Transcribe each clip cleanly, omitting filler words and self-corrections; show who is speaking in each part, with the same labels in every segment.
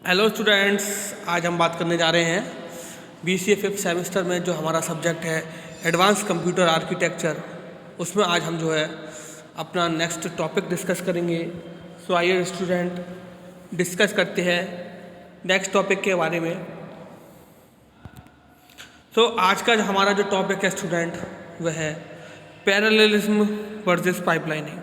Speaker 1: Hello students, आज हम बात करने जा रहे हैं BCA फिफ्थ सेमेस्टर में जो हमारा सब्जेक्ट है एडवांस कंप्यूटर आर्किटेक्चर, उसमें आज हम जो है अपना नेक्स्ट टॉपिक डिस्कस करेंगे। सो आइए स्टूडेंट डिस्कस करते हैं नेक्स्ट टॉपिक के बारे में। सो आज का जो हमारा जो टॉपिक है स्टूडेंट वह है पैरेललिज्म वर्सेस पाइपलाइनिंग,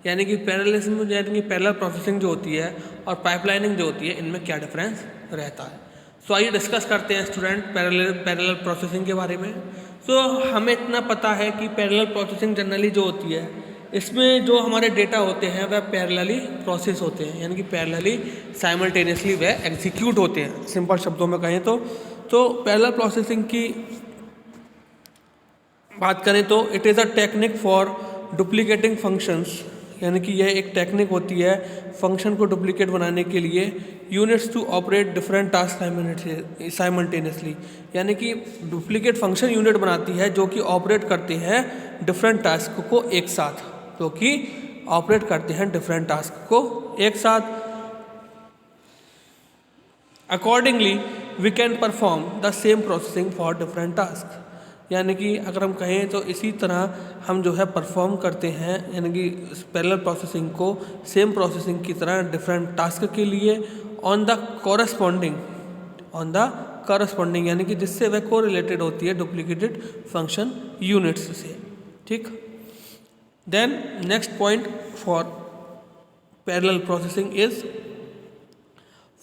Speaker 1: यानी कि पैरेललिज्म यानी कि पैरेलल प्रोसेसिंग जो होती है और पाइपलाइनिंग जो होती है, इनमें क्या डिफरेंस रहता है। सो आइए डिस्कस करते हैं स्टूडेंट पैरेलल प्रोसेसिंग के बारे में। सो हमें इतना पता है कि पैरेलल प्रोसेसिंग जनरली जो होती है, इसमें जो हमारे डेटा होते हैं वह पैरेलली प्रोसेस होते हैं, यानी कि पैरेलली साइमल्टेनियसली वह एग्जीक्यूट होते हैं। सिंपल शब्दों में कहें तो पैरेलल प्रोसेसिंग की बात करें तो it is a technique for duplicating functions, यानी कि यह एक टेक्निक होती है फंक्शन को डुप्लीकेट बनाने के लिए units to operate different task simultaneously, यानी कि डुप्लीकेट फंक्शन यूनिट बनाती है जो कि ऑपरेट करते हैं डिफरेंट टास्क को एक साथ, जो कि ऑपरेट करते हैं डिफरेंट टास्क को एक साथ। Accordingly we can perform the same processing for different task, यानी कि अगर हम कहें तो इसी तरह हम जो है परफॉर्म करते हैं, यानी कि पैरेलल प्रोसेसिंग को सेम प्रोसेसिंग की तरह डिफरेंट टास्क के लिए ऑन द कॉरस्पॉन्डिंग, यानी कि जिससे वह को रिलेटेड होती है डुप्लीकेटेड फंक्शन यूनिट्स से। ठीक, then next point for parallel processing is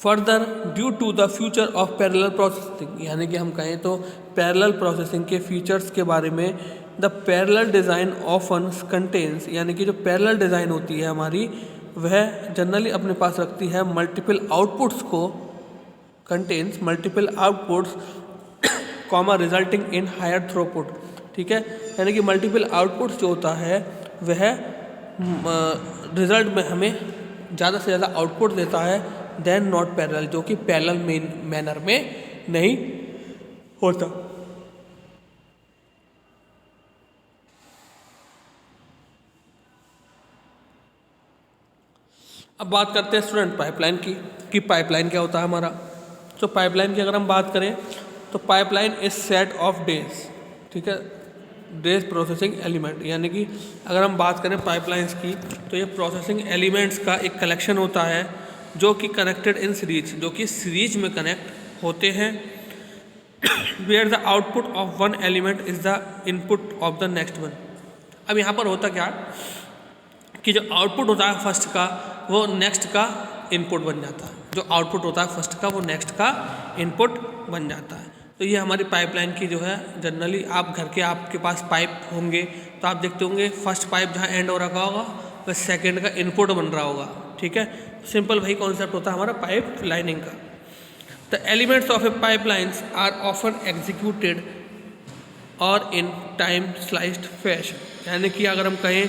Speaker 1: further due to the future of parallel processing, यानी कि हम कहें तो पैरेलल प्रोसेसिंग के फीचर्स के बारे में। The parallel design often contains, यानी कि जो पैरेलल डिज़ाइन होती है हमारी, वह जनरली अपने पास रखती है मल्टीपल आउटपुट्स को, contains multiple outputs comma resulting in higher throughput. ठीक है, यानी कि मल्टीपल आउटपुट्स जो होता है वह रिजल्ट में हमें ज़्यादा से ज़्यादा आउटपुट देता है देन नॉट पैरेलल, जो कि पैरेलल मैनर में नहीं होता। अब बात करते हैं स्टूडेंट पाइपलाइन की, कि पाइपलाइन क्या होता है हमारा। तो पाइपलाइन की अगर हम बात करें तो pipeline is set of days, ठीक है, डेज प्रोसेसिंग एलिमेंट, यानी कि अगर हम बात करें पाइपलाइंस की तो ये प्रोसेसिंग एलिमेंट्स का एक कलेक्शन होता है जो कि कनेक्टेड इन सीरीज, जो कि सीरीज में कनेक्ट होते हैं। Where the output of one element is the input of the next one. अब यहाँ पर होता क्या कि जो आउटपुट होता है फर्स्ट का वो नेक्स्ट का इनपुट बन जाता है, जो आउटपुट होता है फर्स्ट का वो नेक्स्ट का इनपुट बन जाता है। तो ये हमारी पाइपलाइन की जो है जनरली, आप घर के आपके पास पाइप होंगे तो आप देखते होंगे फर्स्ट पाइप जहाँ एंड हो रखा होगा वह सेकेंड का इनपुट बन रहा होगा। ठीक है, सिंपल वही कॉन्सेप्ट होता है हमारा पाइप लाइनिंग का। The elements of a pipelines are often executed और इन टाइम स्लाइस्ड फैशन, यानी कि अगर हम कहें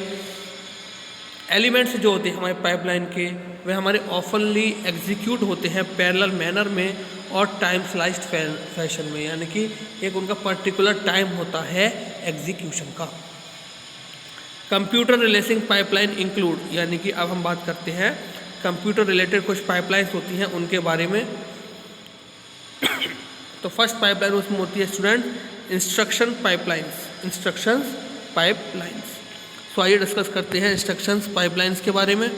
Speaker 1: एलिमेंट्स जो होते हैं हमारे पाइपलाइन के वे हमारे ऑफनली एग्जीक्यूट होते हैं पैरेलल मैनर में और टाइम स्लाइस्ड फैशन में, यानी कि एक उनका पर्टिकुलर टाइम होता है एग्जीक्यूशन का। कंप्यूटर रिलेटिंग पाइपलाइन इंक्लूड, यानी कि अब हम बात करते हैं कंप्यूटर रिलेटेड कुछ पाइपलाइंस होती हैं उनके बारे में। तो फर्स्ट पाइपलाइन उसमें होती है स्टूडेंट इंस्ट्रक्शन पाइपलाइंस। तो आइए डिस्कस करते हैं इंस्ट्रक्शंस पाइपलाइंस के बारे में।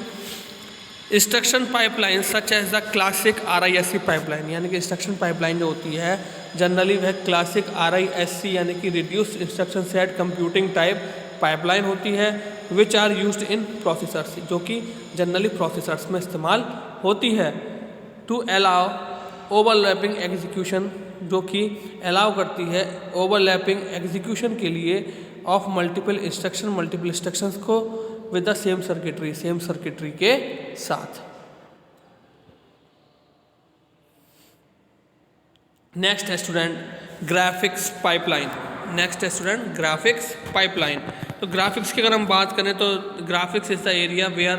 Speaker 1: Instruction pipeline such as the classic RISC pipeline, यानी कि इंस्ट्रक्शन पाइपलाइन जो होती है जनरली वह क्लासिक RISC यानी कि reduced instruction set computing type pipeline होती है, which are used in processors, जो कि जनरली प्रोसेसर्स में इस्तेमाल होती है। टू अलाउ ओवरलैपिंग एग्जीक्यूशन, जो कि अलाउ करती है ओवरलैपिंग एग्जीक्यूशन के लिए ऑफ मल्टीपल इंस्ट्रक्शंस को विद द सेम सर्किटरी के साथ। नेक्स्ट है स्टूडेंट ग्राफिक्स पाइपलाइन। तो ग्राफिक्स की अगर हम बात करें तो graphics is the area where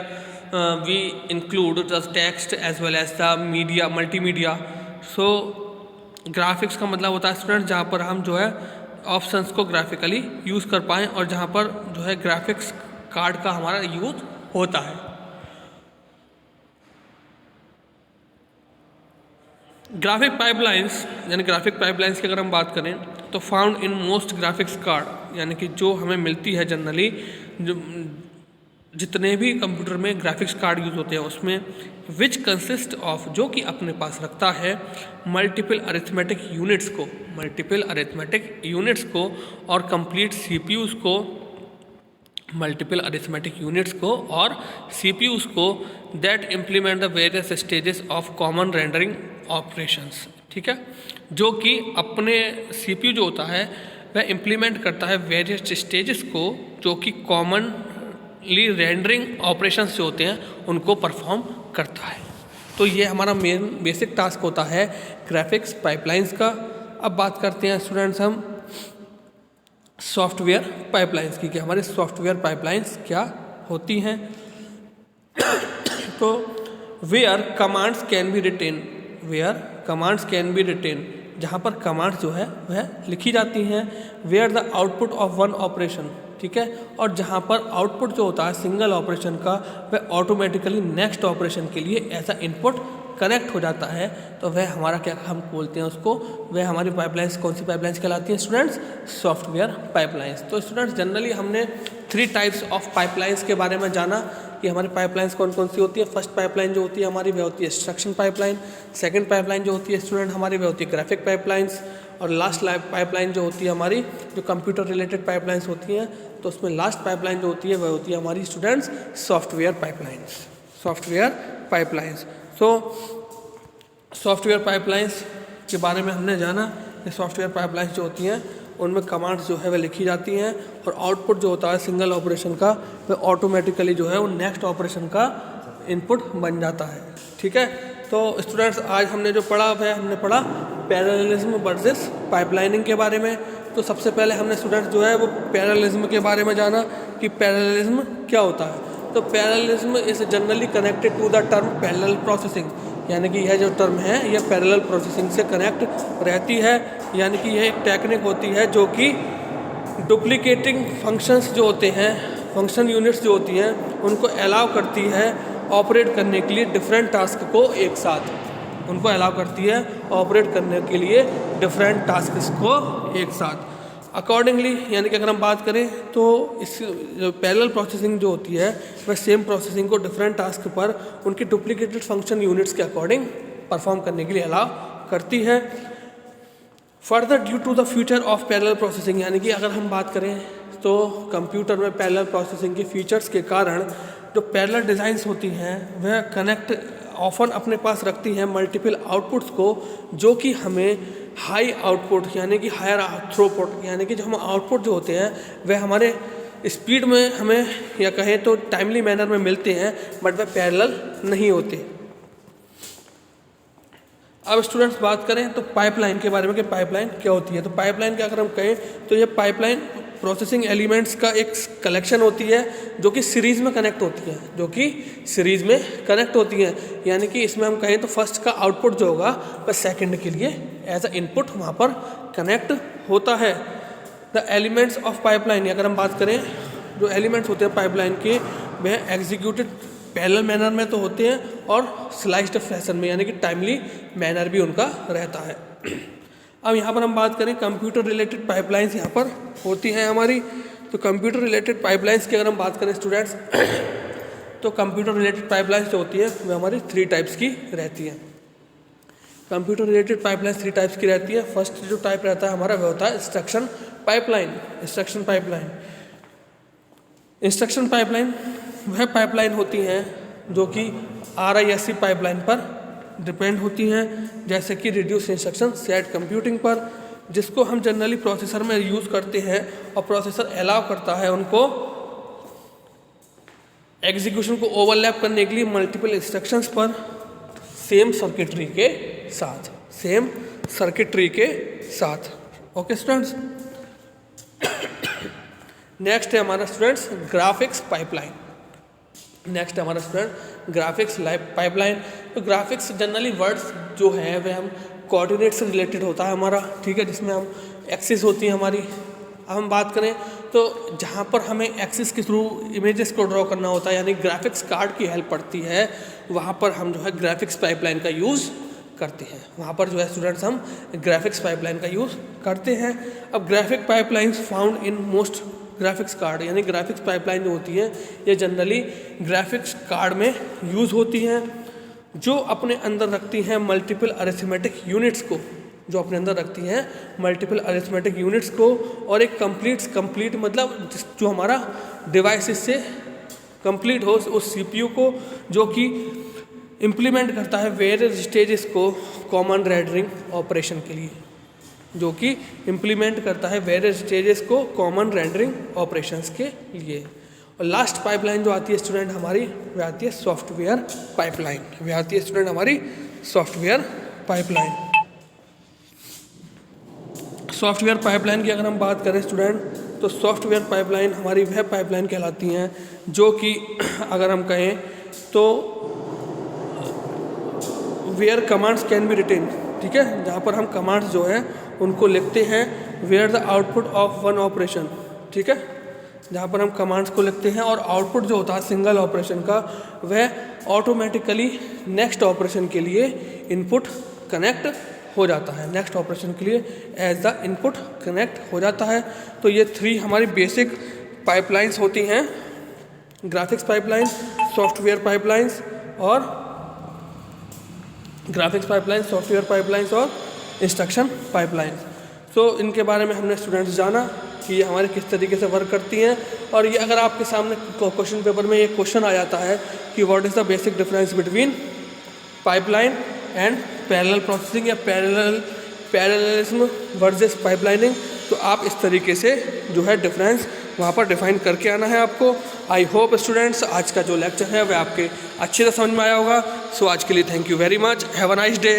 Speaker 1: we include the text as well as the media multimedia. So graphics का मतलब होता है स्टूडेंट जहाँ पर हम जो है ऑप्शंस को ग्राफिकली यूज़ कर पाएँ और जहाँ पर जो है ग्राफिक्स कार्ड का हमारा यूज़ होता है। ग्राफिक पाइपलाइंस यानी ग्राफिक पाइपलाइंस की अगर हम बात करें तो found in most graphics card, यानी कि जो हमें मिलती है जनरली, जो जितने भी कंप्यूटर में ग्राफिक्स कार्ड यूज़ होते हैं उसमें, विच कंसिस्ट ऑफ, जो कि अपने पास रखता है मल्टीपल अरिथमेटिक यूनिट्स को और कंप्लीट सीपीयूज़ को, मल्टीपल अरिथमेटिक यूनिट्स को और सीपीयूज़ को, that implement the various stages of common rendering operations. ठीक है, जो कि अपने सीपीयू जो होता है वह इम्प्लीमेंट करता है वेरियस स्टेजेस को, जो कि कॉमनली रेंडरिंग ऑपरेशंस जो होते हैं उनको परफॉर्म करता है। तो ये हमारा मेन बेसिक टास्क होता है ग्राफिक्स पाइपलाइंस का। अब बात करते हैं स्टूडेंट्स हम सॉफ्टवेयर पाइपलाइंस की, कि हमारे सॉफ्टवेयर पाइपलाइंस क्या होती हैं। तो where commands can be written, जहाँ पर कमांड्स जो है वह लिखी जाती हैं। Where the output of one operation, ठीक है, और जहाँ पर आउटपुट जो होता है सिंगल ऑपरेशन का वह ऑटोमेटिकली नेक्स्ट ऑपरेशन के लिए ऐसा इनपुट कनेक्ट हो जाता है, तो वह हमारा क्या हम बोलते हैं उसको, वह हमारी पाइपलाइंस कौन सी पाइपलाइंस कहलाती हैं स्टूडेंट्स? Software pipelines. तो स्टूडेंट्स जनरली हमने 3 टाइप्स ऑफ पाइपलाइंस के बारे में जाना कि हमारी पाइपलाइंस कौन कौन सी होती है। फर्स्ट पाइपलाइन जो होती है हमारी वह होती है इंस्ट्रक्शन पाइपलाइन। सेकंड पाइपलाइन जो होती है स्टूडेंट हमारी वह होती है ग्राफिक पाइपलाइंस। और लास्ट पाइपलाइन जो होती है हमारी, जो कंप्यूटर रिलेटेड पाइपलाइंस होती हैं, तो उसमें लास्ट पाइपलाइन जो होती है वह होती है हमारी स्टूडेंट्स सॉफ्टवेयर पाइपलाइंस। तो सॉफ्टवेयर पाइपलाइंस के बारे में हमने जाना कि सॉफ्टवेयर पाइपलाइंस जो होती हैं उनमें कमांड्स जो है वह लिखी जाती हैं और आउटपुट जो होता है सिंगल ऑपरेशन का वह ऑटोमेटिकली जो है वो नेक्स्ट ऑपरेशन का इनपुट बन जाता है। ठीक है, तो स्टूडेंट्स आज हमने जो पढ़ा वह हमने पढ़ा पैरेललिज्म वर्सेस पाइपलाइनिंग के बारे में। तो सबसे पहले हमने स्टूडेंट्स जो है वो पैरेललिज्म के बारे में जाना कि पैरेललिज्म क्या होता है। तो parallelism is generally connected to the term parallel processing, यानी कि यह जो टर्म है यह पैरेलल प्रोसेसिंग से कनेक्ट रहती है। यानी कि यह एक टेक्निक होती है जो कि डुप्लीकेटिंग फंक्शंस जो होते हैं, फंक्शन यूनिट्स जो होती हैं, उनको अलाउ करती है ऑपरेट करने के लिए डिफरेंट टास्क को एक साथ, उनको अलाउ करती है ऑपरेट करने के लिए डिफरेंट टास्क को एक साथ। अकॉर्डिंगली यानी कि अगर हम बात करें तो इस पैरेलल प्रोसेसिंग जो होती है वह सेम प्रोसेसिंग को डिफरेंट टास्क पर उनकी डुप्लीकेटेड फंक्शन यूनिट्स के अकॉर्डिंग परफॉर्म करने के लिए अलाउ करती है। Further due to the future of parallel processing, यानी कि अगर हम बात करें तो कंप्यूटर में पैरेलल प्रोसेसिंग के फीचर्स के कारण जो पैरेलल डिज़ाइंस होती हैं वह कनेक्ट ऑफन अपने पास रखती हैं मल्टीपल आउटपुट्स को, जो कि हमें हाई आउटपुट यानी कि हायर थ्रूपुट, यानी कि जो हम आउटपुट जो होते हैं वह हमारे स्पीड में हमें या कहें तो टाइमली मैनर में मिलते हैं, बट वह पैरेलल नहीं होते। अब स्टूडेंट्स बात करें तो पाइपलाइन के बारे में कि पाइपलाइन क्या होती है। तो पाइपलाइन का अगर हम कहें तो यह पाइपलाइन प्रोसेसिंग एलिमेंट्स का एक कलेक्शन होती है जो कि सीरीज़ में कनेक्ट होती है, यानी कि इसमें हम कहें तो फर्स्ट का आउटपुट जो होगा वह सेकंड के लिए एज अ इनपुट वहाँ पर कनेक्ट होता है। द एलिमेंट्स ऑफ पाइपलाइन, अगर हम बात करें जो एलिमेंट्स होते हैं पाइपलाइन के वह एग्जीक्यूटेड पैरेलल मैनर में तो होते हैं और स्लाइस्ड फैशन में, यानी कि टाइमली मैनर भी उनका रहता है। अब यहाँ पर हम बात करें कंप्यूटर रिलेटेड पाइपलाइंस यहाँ पर होती हैं हमारी। तो कंप्यूटर रिलेटेड पाइपलाइंस की अगर हम बात करें स्टूडेंट्स तो कंप्यूटर रिलेटेड पाइपलाइंस जो होती है वह हमारी 3 टाइप्स की रहती हैं। कंप्यूटर रिलेटेड पाइपलाइंस 3 टाइप्स की रहती है। फर्स्ट जो टाइप रहता है हमारा वह होता है इंस्ट्रक्शन पाइपलाइन वह पाइपलाइन होती हैं जो कि RISC पाइपलाइन पर डिपेंड होती हैं, जैसे कि रिड्यूस इंस्ट्रक्शन सेट कंप्यूटिंग पर, जिसको हम जनरली प्रोसेसर में यूज़ करते हैं और प्रोसेसर अलाउ करता है उनको एग्जीक्यूशन को ओवरलैप करने के लिए मल्टीपल इंस्ट्रक्शंस पर सेम सर्किटरी के साथ। ओके स्टूडेंट्स, नेक्स्ट है हमारा स्टूडेंट्स ग्राफिक्स पाइपलाइन। तो ग्राफिक्स जनरली वर्ड्स जो है वह हम कोऑर्डिनेट से रिलेटेड होता है हमारा, ठीक है, जिसमें हम एक्सिस होती है हमारी। अब हम बात करें तो जहाँ पर हमें एक्सिस के थ्रू इमेजेस को ड्रॉ करना होता है, यानी ग्राफिक्स कार्ड की हेल्प पड़ती है, वहाँ पर हम जो है ग्राफिक्स पाइपलाइन का यूज़ करते हैं। वहाँ पर जो है स्टूडेंट्स हम ग्राफिक्स पाइपलाइन का यूज़ करते हैं। अब graphic pipelines found in most graphics card, यानी ग्राफिक्स पाइपलाइन जो होती है ये जनरली ग्राफिक्स कार्ड में यूज़ होती हैं, जो अपने अंदर रखती हैं मल्टीपल अरिथमेटिक यूनिट्स को, जो अपने अंदर रखती हैं मल्टीपल अरिथमेटिक यूनिट्स को, और एक कंप्लीट मतलब जो हमारा डिवाइस से कंप्लीट हो उस सीपीयू को, जो कि इम्प्लीमेंट करता है वेरियस स्टेजेस को कॉमन रेंडरिंग ऑपरेशन के लिए, जो कि इम्प्लीमेंट करता है वेरियस स्टेजेस को कॉमन रेंडरिंग ऑपरेशंस के लिए। और लास्ट पाइपलाइन जो आती है स्टूडेंट हमारी, वह आती है सॉफ्टवेयर पाइपलाइन। वह आती है स्टूडेंट हमारी सॉफ्टवेयर पाइपलाइन। सॉफ्टवेयर पाइपलाइन की अगर हम बात करें स्टूडेंट, तो सॉफ्टवेयर पाइपलाइन हमारी वह पाइपलाइन कहलाती हैं जो कि अगर हम कहें तो where commands can be written, ठीक है, जहाँ पर हम कमांड्स जो है उनको लिखते हैं where the output of one operation, ठीक है, जहाँ पर हम कमांड्स को लिखते हैं और आउटपुट जो होता है सिंगल ऑपरेशन का वह ऑटोमेटिकली नेक्स्ट ऑपरेशन के लिए इनपुट कनेक्ट हो जाता है, नेक्स्ट ऑपरेशन के लिए एज द इनपुट कनेक्ट हो जाता है। तो ये 3 हमारी बेसिक पाइपलाइंस होती हैं, ग्राफिक्स पाइपलाइन, सॉफ्टवेयर पाइपलाइंस और ग्राफिक्स पाइपलाइन, सॉफ्टवेयर पाइपलाइंस और इंस्ट्रक्शन पाइपलाइंस। तो इनके बारे में हमने स्टूडेंट्स जाना कि ये हमारे किस तरीके से वर्क करती हैं। और ये अगर आपके सामने क्वेश्चन पेपर में एक क्वेश्चन आ जाता है कि what is the basic difference between pipeline and parallel processing या पैरेललिज्म वर्सेस पाइपलाइनिंग, तो आप इस तरीके से जो है डिफरेंस वहाँ पर डिफाइन करके आना है आपको। आई होप स्टूडेंट्स आज का जो लेक्चर है वह आपके अच्छे से समझ में आया होगा। सो आज के लिए thank you very much, have a nice day.